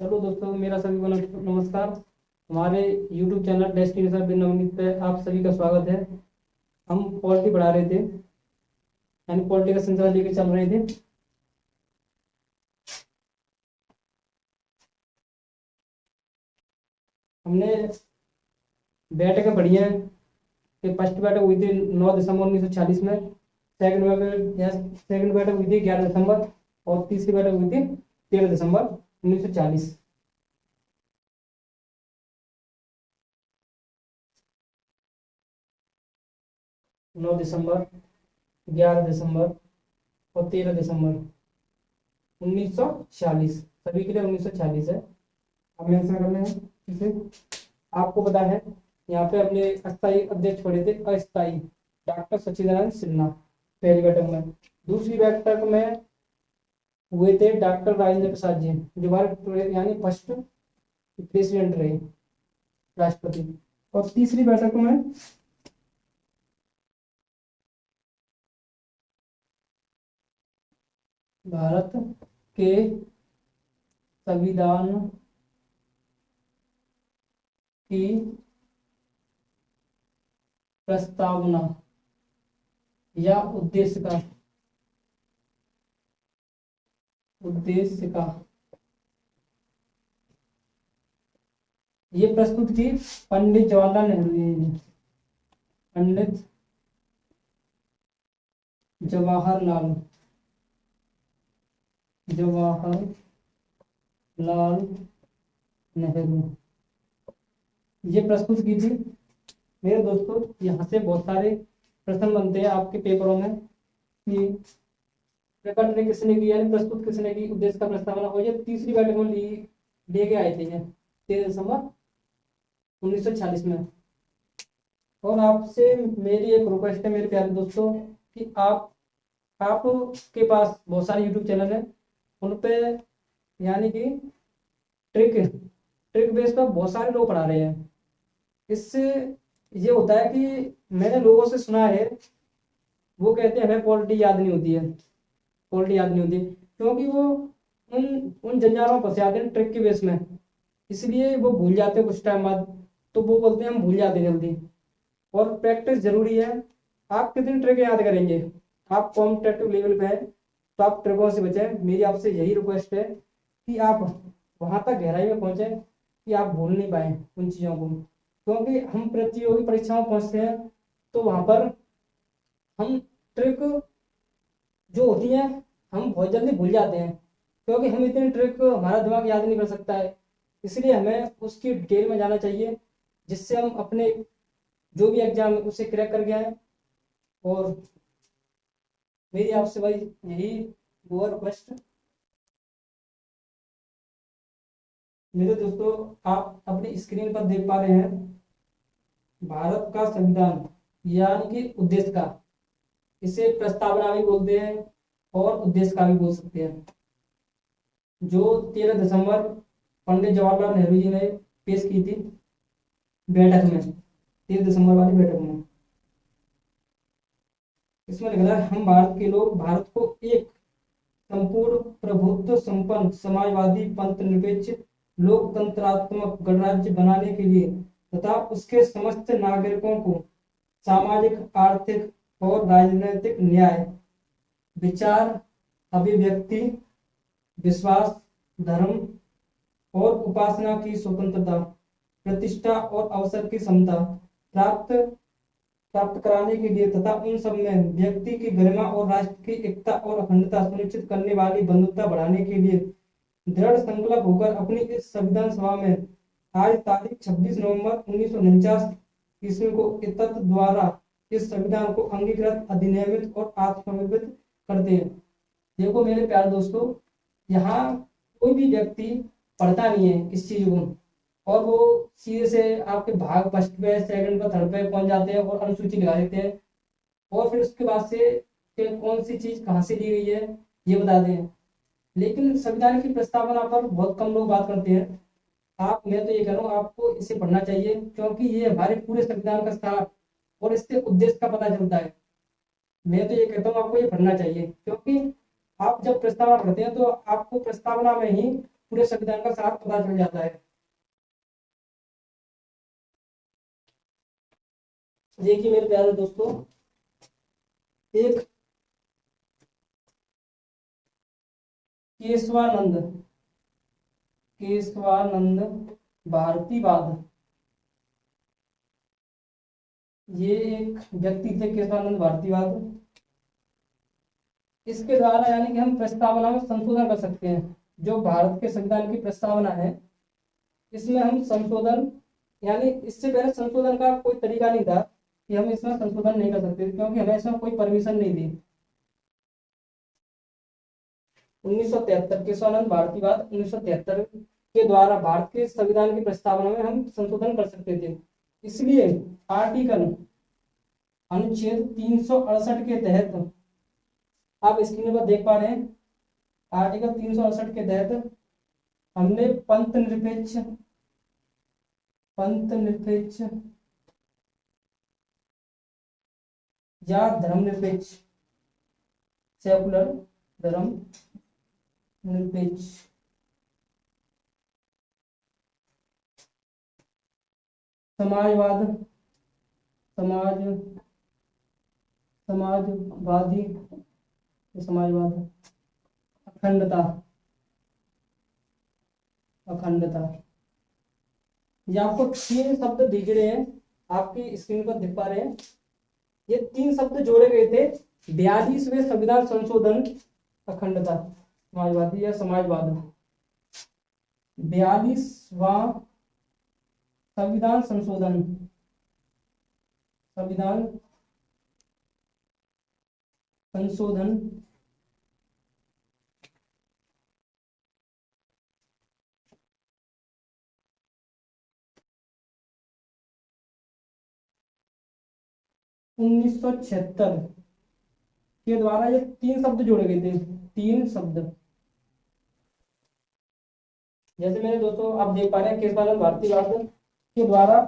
चलो दोस्तों, मेरा सभी को नमस्कार। हमारे YouTube चैनल डेस्टिनेशन बिन नवनीत पे आप सभी का स्वागत है। हम पॉलिटी पढ़ा रहे थे, यानी पॉलिटी का सिलसिला लेके चल रहे थे। हमने बैठकें पढ़ी हैं कि फर्स्ट बैठक हुई थी 9 दिसंबर 1946 में। सेकंड बैठक हुई थी 11 दिसंबर, और तीसरी बैठक हुई थी 13 दिसंबर 1940। 9 दिसंबर, 11 दिसंबर और 13 दिसंबर 1946, सभी के लिए 1946 है। अब मेंशन कर रहे हैं इसे। आपको पता है, यहाँ पे अपने अस्थायी अध्यक्ष पड़े थे अस्थायी डॉक्टर सच्चिदानंद सिन्हा पहली बैठक में। दूसरी बैठक में हुए थे डॉक्टर राजेंद्र प्रसाद जी, जो भारत यानी फर्स्ट प्रेसिडेंट रहे, राष्ट्रपति। और तीसरी बैठक में भारत के संविधान की प्रस्तावना या उद्देश्य का ये प्रस्तुत की पंडित जवाहरलाल नेहरू जी ने। पंडित जवाहरलाल नेहरू ये प्रस्तुत की थी। मेरे दोस्तों, यहाँ से बहुत सारे प्रश्न बनते हैं आपके पेपरों में कि प्रकट ने किसने की, यानी प्रस्तुत किसने की उद्देश्य का प्रस्तावना। और ये तीसरी बैठक में लेके आए थे ये 13 दिसंबर 1946 में। और आपसे मेरी एक रिक्वेस्ट है मेरे प्यारे दोस्तों कि आपके पास बहुत सारे यूट्यूब चैनल हैं, उन पे यानी कि ट्रिक ट्रिक बेस पर बहुत सारे लोग पढ़ा रहे हैं। इससे ये होता है कि मैंने लोगों से सुना है, वो कहते हैं हमें पॉलिटी याद नहीं होती है, पॉलिटी याद नहीं होती, क्योंकि वो उन उन जंजालों में फंसे जाते हैं ट्रिक के बेस में, इसलिए वो भूल जाते हैं कुछ टाइम बाद। तो वो बोलते हैं हम भूल जाते हैं जल्दी, और प्रैक्टिस जरूरी है। आप कितनी ट्रिक याद करेंगे? आप कॉम्पिटेटिव लेवल पे है तो आप ट्रिकों से बचें। मेरी आपसे यही रिक्वेस्ट है कि आप वहां तक गहराई में पहुंचे कि आप भूल नहीं पाए उन चीजों को, क्योंकि हम प्रतियोगी परीक्षाओं में पहुंचते हैं तो वहां पर हम ट्रिक जो होती है हम बहुत जल्दी भूल जाते हैं, क्योंकि हम इतनी ट्रिक हमारा दिमाग याद नहीं कर सकता है। इसलिए हमें उसकी डिटेल में जाना चाहिए, जिससे हम अपने जो भी एग्जाम है उसे क्रैक कर गए हैं। और मेरी आपसे भाई यही वो रिक्वेस्ट। मेरे दोस्तों, आप अपनी स्क्रीन पर देख पा रहे हैं भारत का संविधान, यानी कि उद्देश्य का। इसे प्रस्तावना भी बोलते हैं और उद्देश्य का भी बोल सकते हैं, जो 13 दिसंबर पंडित जवाहरलाल नेहरू जी ने पेश की थी बैठक में, 13 दिसंबर वाली बैठक में। इसमें लिखा है हम भारत के लोग भारत को एक संपूर्ण प्रभुत्व संपन्न समाजवादी पंथ निरपेक्ष लोकतंत्रात्मक गणराज्य बनाने के लिए तथा उसके समस्त नागरिकों को सामाजिक, आर्थिक और राजनीतिक न्याय, विचार, अभिव्यक्ति, विश्वास, धर्म और उपासना की स्वतंत्रता, प्रतिष्ठा और अवसर की समता प्राप्त प्राप्त कराने के लिए तथा उन सब में व्यक्ति की गरिमा और राष्ट्र की एकता और अखंडता सुनिश्चित करने वाली बंधुता बढ़ाने के लिए दृढ़ संकल्प होकर अपनी इस संविधान सभा में आज तारीख 26 नवंबर 1949 ईस्वी को इतत द्वारा इस संविधान को अंगीकृत, अधिनियमित और आत्मनिर्भर करते हैं। देखो मेरे प्यारे दोस्तों, यहाँ कोई भी व्यक्ति पढ़ता नहीं है इस चीज को, और वो सीधे से आपके भाग फर्स्ट पे, सेकंड पे, थर्ड पे पहुंच जाते हैं और अनुसूची लगा देते हैं, और फिर उसके बाद से कि कौन सी चीज कहाँ से ली गई है ये बताते हैं। लेकिन संविधान की प्रस्तावना पर बहुत कम लोग बात करते हैं। मैं तो ये कह रहा हूँ आपको इसे पढ़ना चाहिए, क्योंकि ये हमारे पूरे संविधान का सार और इसके उद्देश्य का पता चलता है। मैं तो ये कहता हूँ आपको ये पढ़ना चाहिए, क्योंकि आप जब प्रस्तावना पढ़ते हैं तो आपको प्रस्तावना में ही पूरे संविधान का सार पता चल जाता है। देखिए मेरे प्यारे दोस्तों, एक केशवानंद भारतीवाद, ये एक व्यक्ति थे केशवानंद भारतीवाद। इसके द्वारा यानी कि हम प्रस्तावना में संशोधन कर सकते हैं। जो भारत के संविधान की प्रस्तावना है, इसमें हम संशोधन, यानी इससे पहले संशोधन का कोई तरीका नहीं था कि हम इसमें संशोधन नहीं कर सकते, क्योंकि हमें इसमें कोई परमिशन नहीं दी। 1973 केशवानंद भारतीवाद 1973 के द्वारा भारत के संविधान की प्रस्तावना में हम संशोधन कर सकते थे। इसलिए आर्टिकल अनुच्छेद 368 के तहत, आप स्क्रीन पर देख पा रहे हैं, आर्टिकल 368 के तहत हमने पंथ निरपेक्ष या धर्मनिरपेक्ष, सेकुलर धर्म निरपेक्ष, समाजवादी, अखंडता, ये आपको 3 शब्द दिख रहे हैं, आपकी स्क्रीन पर दिख पा रहे हैं। ये 3 शब्द जोड़े गए थे 42वें संविधान संशोधन, अखंडता, समाजवादी या समाजवाद। 42वां संविधान संशोधन, संविधान संशोधन उन्नीस सौ 76 के द्वारा ये 3 शब्द जोड़े गए थे। 3 शब्द, जैसे मेरे दोस्तों आप देख पा रहे हैं, केशवानंद भारतीवाद के द्वारा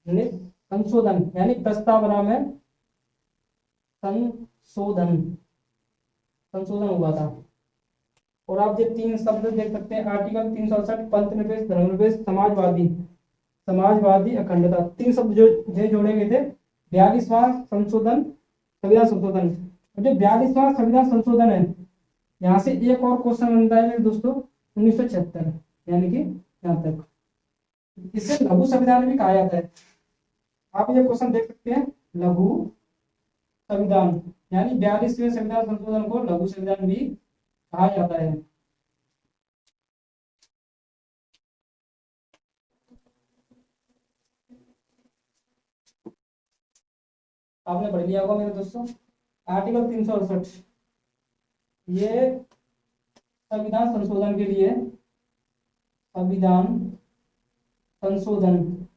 संशोधन यानी प्रस्तावना में संशोधन हुआ था। और आप ये 3 शब्द देख सकते हैं, आर्टिकल 368 पंथ निरपेक्ष, धर्मनिरपेक्ष, समाजवादी, अखंडता, 3 शब्द जो जोड़े गए थे 42वां संविधान संशोधन। जो 42वां संविधान संशोधन है, यहाँ से एक और क्वेश्चन बनता है मेरे दोस्तों 1976, यानी कि यहाँ तक। इसे लघु संविधान भी कहा जाता है। आप ये क्वेश्चन देख सकते हैं, लघु संविधान, यानी 42वें संविधान संशोधन को लघु संविधान भी कहा जाता है। आपने पढ़ लिया होगा मेरे दोस्तों, आर्टिकल 368 ये संविधान संशोधन के लिए, संविधान संशोधन,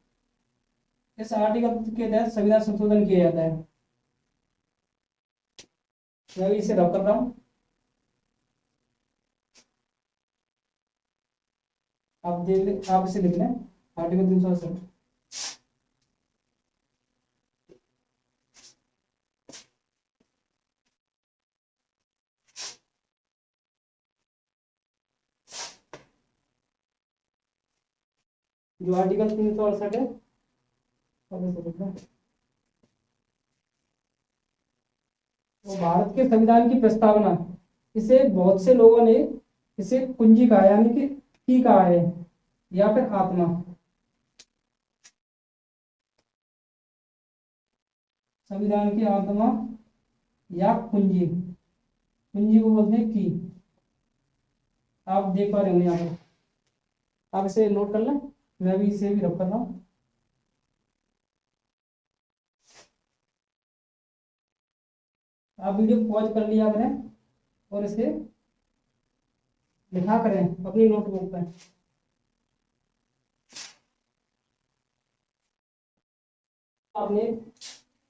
इस आर्टिकल के तहत संविधान संशोधन किया जाता है। मैं भी इसे रब कर रहा हूं, आप इसे लिख लें, आर्टिकल 368। जो आर्टिकल 368 है, वो भारत के संविधान की प्रस्तावना, इसे बहुत से लोगों ने इसे कुंजी कहा, यानी कि की कहा है, या फिर आत्मा। संविधान की आत्मा या कुंजी, कुंजी को बोलते हैं की। आप देख पा रहे होंगे यहाँ पर, आप इसे नोट कर लें, मैं भी इसे भी रख कर रहा हूँ। आप वीडियो पॉज कर लिया करें और इसे लिखा करें अपनी नोटबुक पर। आपने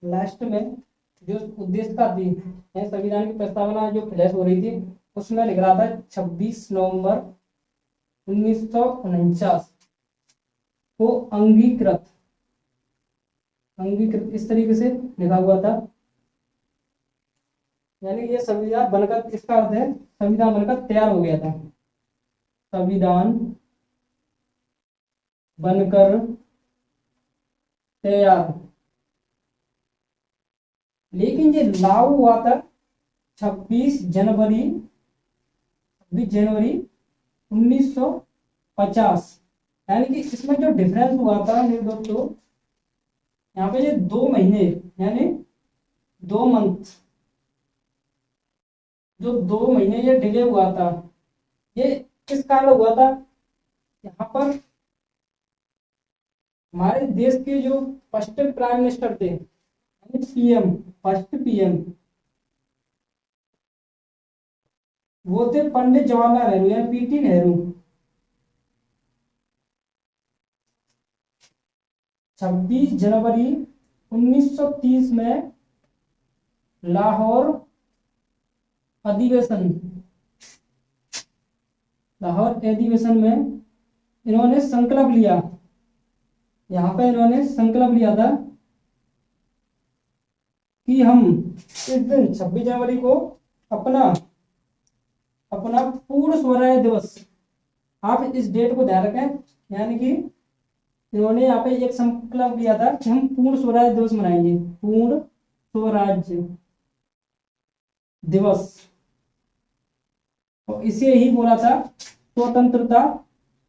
लास्ट में जो उद्देश्य का थी संविधान की प्रस्तावना जो फ्लैश हो रही थी, उसमें लिख रहा था 26 नवंबर 1949 को अंगीकृत इस तरीके से लिखा हुआ था। यानी ये संविधान बनकर, इसका अर्थ है संविधान बनकर तैयार हो गया था। संविधान बनकर तैयार। लेकिन ये लागू हुआ था 26 जनवरी 1950। यानी कि इसमें जो डिफरेंस हुआ था मेरे दोस्तों, यहाँ पे ये 2 महीने यानी 2 मंथ, जो 2 महीने ये डिले हुआ था, ये किस कारण हुआ था? यहाँ पर हमारे देश के जो फर्स्ट प्राइम मिनिस्टर थे, पीएम, फर्स्ट पीएम, वो थे पंडित जवाहरलाल नेहरू या पीटी नेहरू। 26 जनवरी 1930 में लाहौर अधिवेशन, लाहौर अधिवेशन में इन्होंने संकल्प लिया, यहाँ पे इन्होंने संकल्प लिया था कि हम इस दिन 26 जनवरी को अपना अपना पूर्ण स्वराज दिवस, आप इस डेट को ध्यान रखें, यानी कि इन्होंने यहाँ पे एक संकल्प लिया था कि हम पूर्ण स्वराज दिवस मनाएंगे, पूर्ण स्वराज दिवस। तो इसे ही बोला था स्वतंत्रता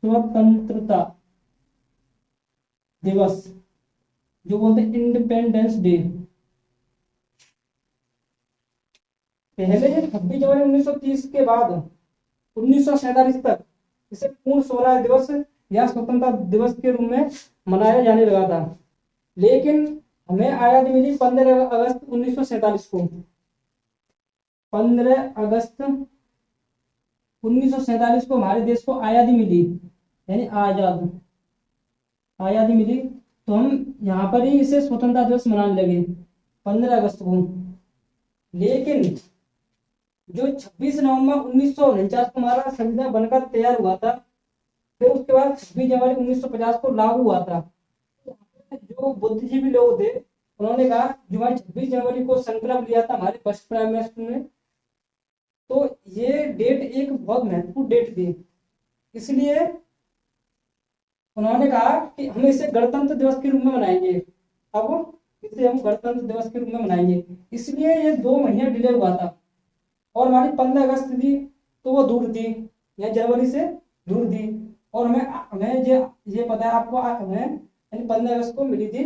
स्वतंत्रता दिवस, जो बोलते हैं इंडिपेंडेंस डे। पहले 26 जनवरी 1930 के बाद 1947 तक इसे पूर्ण स्वराज दिवस या स्वतंत्रता दिवस के रूप में मनाया जाने लगा था। लेकिन हमें आज़ादी मिली 15 अगस्त 1947 को। 15 अगस्त 1947 को हमारे देश को आज़ादी मिली, यानी आज़ादी मिली। तो हम यहाँ पर ही इसे स्वतंत्रता दिवस मनाने लगे 15 अगस्त को। लेकिन जो 26 नवंबर 1949 को हमारा संविधान बनकर तैयार हुआ था, फिर उसके बाद 26 जनवरी 1950 को लागू हुआ था। जो बुद्धिजीवी लोग थे, उन्होंने कहा जो भाई 26 जनवरी को संकल्प लिया था हमारे फर्स्ट प्राइम मिनिस्टर ने, तो ये डेट एक बहुत महत्वपूर्ण डेट थी, इसलिए उन्होंने कहा कि हम इसे गणतंत्र दिवस के रूप में मनाएंगे। अब इसे हम गणतंत्र दिवस के रूप में मनाएंगे, इसलिए ये 2 महीने डिले हुआ था। और हमारी 15 अगस्त थी तो वो दूर थी, या जनवरी से दूर थी। और हमें हमें ये पता है आपको, हमें यानी 15 अगस्त को मिली थी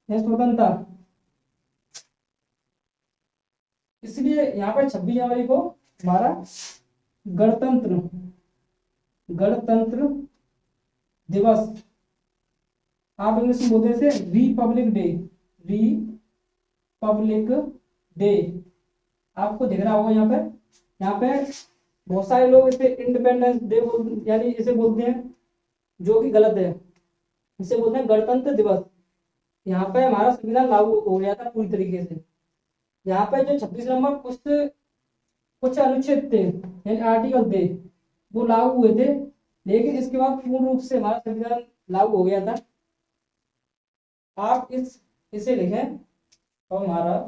स्वतंत्रता। इसलिए यहाँ पर 26 जनवरी को हमारा गणतंत्र गणतंत्र दिवस, आप इंग्लिश में बोलते थे रिपब्लिक डे, रिपब्लिक डे। आपको दिख रहा होगा यहाँ पे बहुत सारे लोग इसे इंडिपेंडेंस डे यानी इसे बोलते हैं, जो कि गलत है। इसे बोलते हैं गणतंत्र दिवस। यहाँ पे हमारा संविधान लागू हो गया था पूरी तरीके से। यहाँ पे जो 26 नवंबर कुछ अनुच्छेद थे यानी आर्टिकल थे, वो लागू हुए थे, लेकिन इसके बाद पूर्ण रूप से हमारा संविधान लागू हो गया था। आप इसे लिखें तो हमारा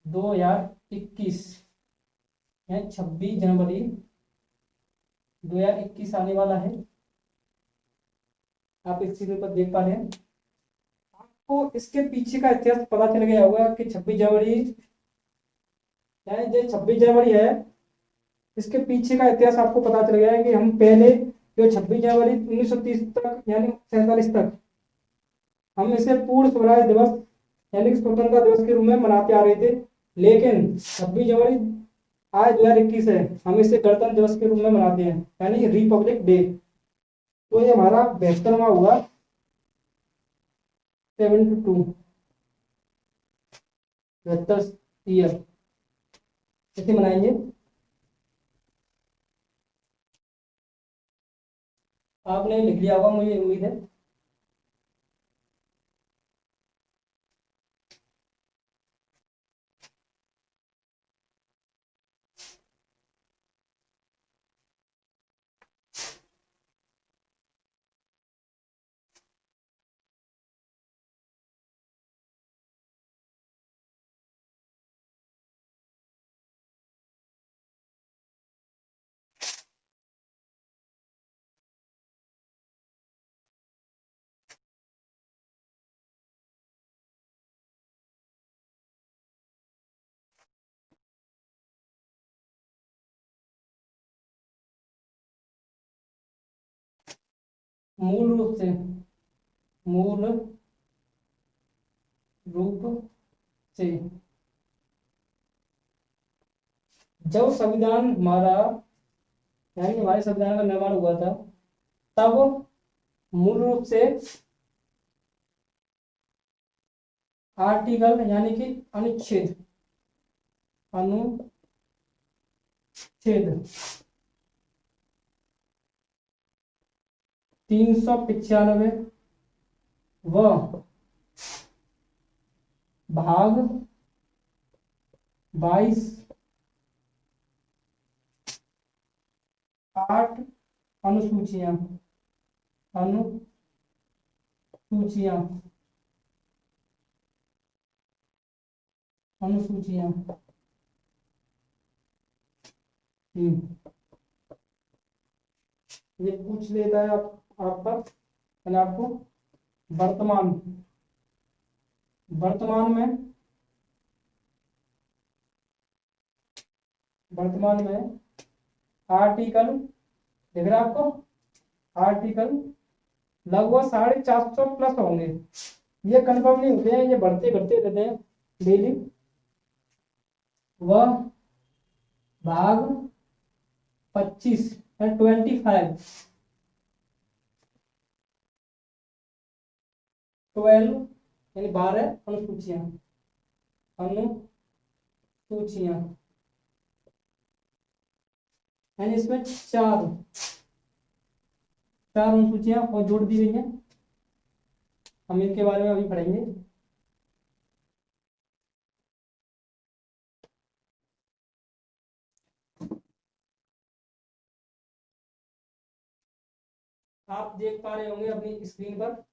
2021 यानी 26 जनवरी 2021 आने वाला है। आप इस चीज पर देख पा रहे हैं। आपको इसके पीछे का इतिहास पता चल गया होगा कि 26 जनवरी यानी जो 26 जनवरी है, इसके पीछे का इतिहास आपको पता चल गया है कि हम पहले जो 26 जनवरी 1930 तक यानी 47 तक हम इसे पूर्ण स्वराज दिवस यानी स्वतंत्रता दिवस के रूप में मनाते आ रहे थे। लेकिन 26 जनवरी आज 2021 है, हम इसे गणतंत्र दिवस के रूप में मनाते हैं यानी रिपब्लिक डे। तो ये हमारा 72वां हुआ, 72 72 ईयर इसे मनाएंगे। आपने लिख लिया होगा मुझे उम्मीद है। मूल रूप से, मूल रूप से जब संविधान हमारा, यानी हमारे संविधान का निर्माण हुआ था, तब मूल रूप से आर्टिकल यानी कि अनुच्छेद, अनुच्छेद 395 व भाग 22 8 अनुसूचियां, अनुसूचियां अनुसूचियां ये पूछ लेता है आपका, यानी आपको वर्तमान वर्तमान में वर्तमान में आर्टिकल देख रहे हैं आपको, आर्टिकल लगभग 450 प्लस होंगे, ये कंफर्म नहीं होते हैं, ये बढ़ते बढ़ते रहते हैं डेली। वह भाग 25 25 12 यानी 12 अनुसूचियां, अनुसूचियां यानी इसमें चार अनुसूचियां और जोड़ दी गई हैं, हम इनके बारे में अभी पढ़ेंगे। आप देख पा रहे होंगे अपनी स्क्रीन पर,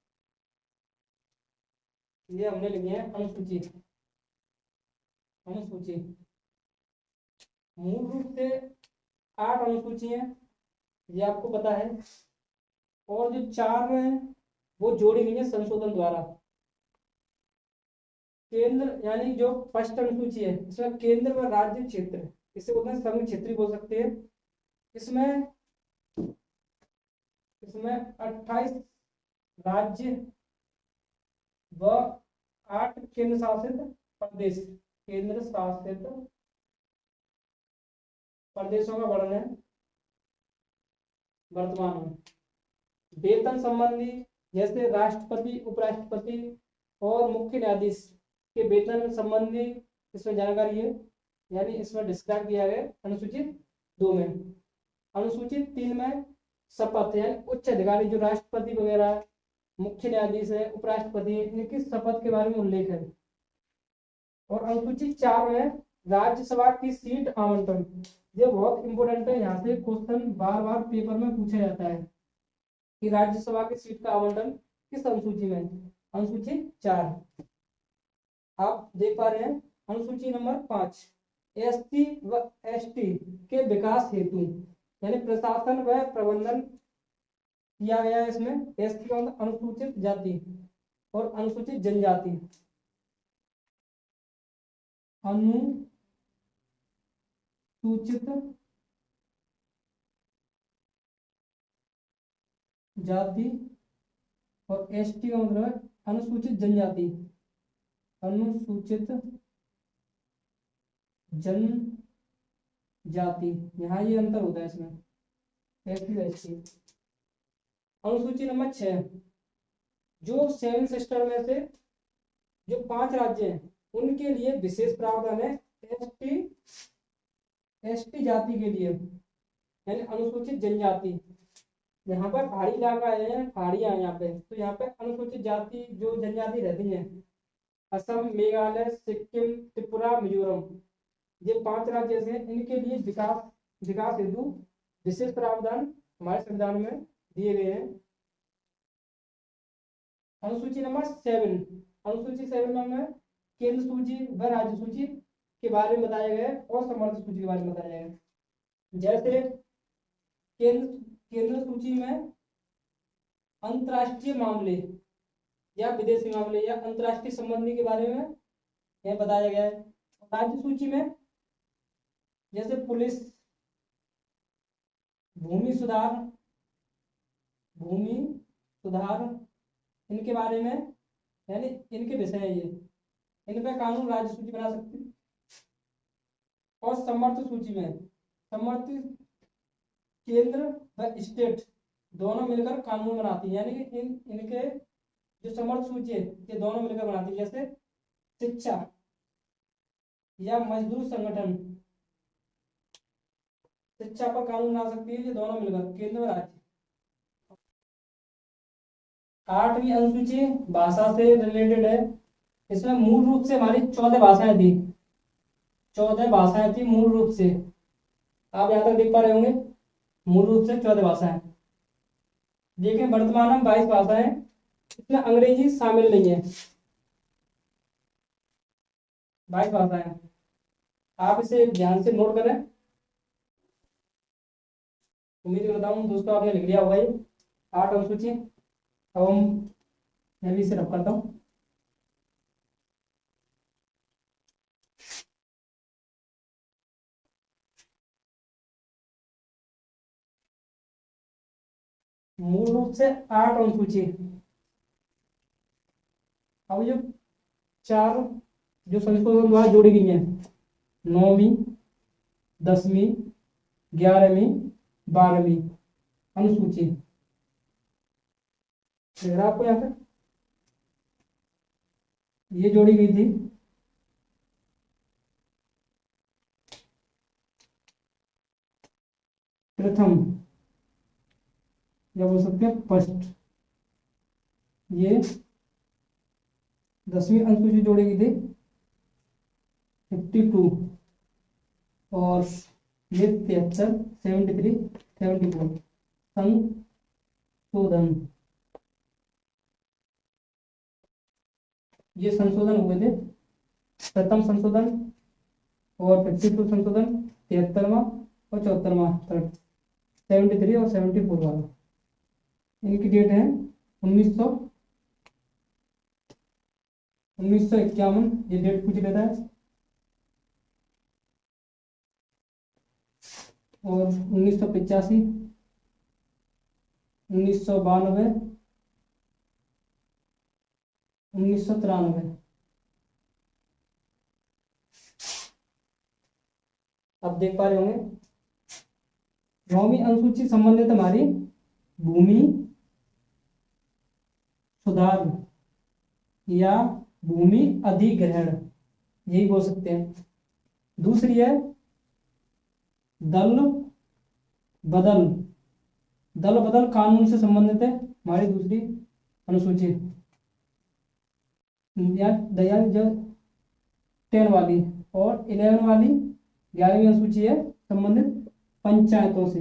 ये हमने लिखे हैं अनुसूची। अनुसूची मूल रूप से 8 अनुसूची हैं, ये आपको पता है, और जो 4 हैं वो जोड़ी गई है संशोधन द्वारा। केंद्र यानी जो फर्स्ट अनुसूची है, इसमें केंद्र व राज्य क्षेत्र, इसे बोलते हैं संघ क्षेत्र बोल सकते हैं। इसमें इसमें 28 राज्य व 8 केंद्र शासित प्रदेश, केंद्र शासित प्रदेशों का वर्णन है वर्तमान में। वेतन संबंधी जैसे राष्ट्रपति, उपराष्ट्रपति और मुख्य न्यायाधीश के वेतन संबंधी इसमें जानकारी है, यानी इसमें डिस्क्राइब किया गया अनुसूचित 2 में। अनुसूचित 3 में शपथ, यानी उच्च अधिकारी जो राष्ट्रपति वगैरह, मुख्य न्यायाधीश है, उपराष्ट्रपति है, इनकी शपथ के बारे में उल्लेख है। और अनुसूचित 4 में राज्यसभा की सीट आवंटन, ये बहुत इंपॉर्टेंट है, यहाँ से क्वेश्चन बार बार पेपर में पूछा जाता है कि राज्यसभा की सीट का आवंटन किस अनुसूची में, अनुसूची 4। आप देख पा रहे हैं अनुसूची नंबर 5, एससी व एसटी के विकास हेतु, यानी प्रशासन व प्रबंधन किया गया है इसमें। एसटी का मतलब अनुसूचित जाति और अनुसूचित जनजाति, अनुसूचित जाति, और एसटी का मतलब अनुसूचित जनजाति, अनुसूचित जनजाति, यहाँ ये अंतर होता है इसमें एसटी एसटी। अनुसूची नंबर 6, जो 7 सिस्टर में से जो 5 राज्य हैं उनके लिए विशेष प्रावधान है एसटी एसटी जाति के लिए, यानी अनुसूचित जनजाति। यहाँ पर पहाड़ी इलाका है, पहाड़ियां हैं यहाँ पे, तो यहाँ पे अनुसूचित जाति जो जनजाति रहती है, असम, मेघालय, सिक्किम, त्रिपुरा, मिजोरम, ये 5 राज्य ऐसे हैं, इनके लिए विकास हेतु विशेष प्रावधान हमारे संविधान में दिए गए हैं। अनुसूची नंबर 7, अनुसूची 7 में केंद्र सूची व राज्य सूची के बारे में बताया गया है और समर्थ सूची के बारे में बताया गया है। जैसे केंद्र सूची में अंतरराष्ट्रीय मामले या विदेशी मामले या अंतरराष्ट्रीय संबंधी के बारे में यह बताया गया है। राज्य सूची में जैसे पुलिस, भूमि सुधार, भूमि सुधार इनके बारे में, यानी इनके विषय है ये, इन पे कानून राज्य सूची बना सकते हैं। और समर्थ सूची में समर्थ केंद्र व स्टेट दोनों मिलकर कानून बनाती है, यानी कि इनके जो समर्थ सूची है ये दोनों मिलकर बनाती है। जैसे शिक्षा या मजदूर संगठन, शिक्षा पर कानून बना सकती है ये दोनों मिलकर, केंद्र व राज्य। 8वीं अनुसूची भाषा से रिलेटेड है। इसमें मूल रूप से हमारी 14 भाषाएं थी, 14 भाषाएं थी मूल रूप से। आप यहाँ तक देख पा रहे होंगे, मूल रूप से 14 भाषाएं। देखें वर्तमान में 22 भाषाएं, इसमें अंग्रेजी शामिल नहीं है। 22 भाषाएं, आप इसे ध्यान से नोट करें। उम्मीद करता हूँ दोस्तों आपने लिख लिया होगा ये 8 अनुसूची। अब मैं भी इसे रख करता हूँ। मूल रूप से 8 अनुसूची। अब जो 4 जो संशोधन द्वारा जोड़ी गई है, 9वीं, 10वीं, 11वीं, 12वीं अनुसूची, आपको यहाँ पे ये जोड़ी गई थी। प्रथम या बोल सकते हैं फर्स्ट, ये 10वीं अनुसूची जोड़ी गई थी 52, और ये 73, 73, 74 संशोधन, ये संशोधन हुए थे। प्रथम संशोधन और 52 संशोधन, 73वां और 74वां, 73 और 74 वाला। इनकी डेट है 1951, ये डेट पूछ लेता है। और 1985, 1992, 1993। आप देख पा रहे होंगे 9वीं अनुसूची संबंधित हमारी भूमि सुधार या भूमि अधिग्रहण, यही बोल सकते हैं। दूसरी है दल बदल, दल बदल कानून से संबंधित है हमारी दूसरी अनुसूची। दयाल जो 10 वाली और 11 वाली 11वीं अनुसूची है संबंधित पंचायतों से,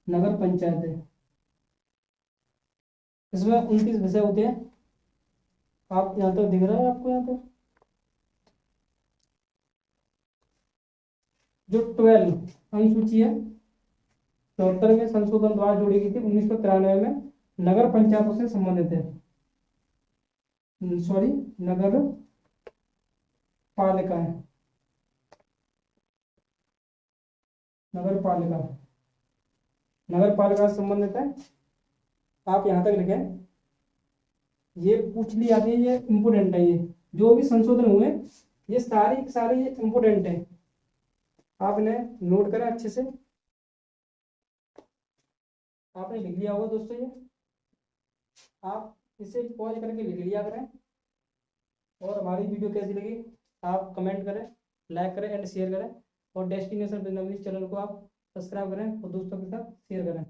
नगर पंचायत है। इसमें 29 विषय होते हैं। आप यहाँ तक दिख रहा है आपको, यहाँ तक जो 12 अनुसूची है 74 में संशोधन द्वारा जोड़ी गई थी 1993 में, नगर पंचायतों से संबंधित है। सॉरी, नगर पालिकाएं, नगर पालिका, नगर पालिका से संबंधित है। आप यहाँ तक लिखें, ये पूछ लिया है, ये इम्पोर्टेंट है। ये जो भी संशोधन हुए ये सारे के सारे ये इम्पोर्टेंट है, आप इन्हें नोट करें अच्छे से। आपने लिख लिया होगा दोस्तों, ये आप इसे पॉज करके लिख लिया करें। और हमारी वीडियो कैसी लगी आप कमेंट करें, लाइक करें एंड शेयर करें। और डेस्टिनेशन बिजनेस चैनल को आप सब्सक्राइब करें और दोस्तों के साथ शेयर करें।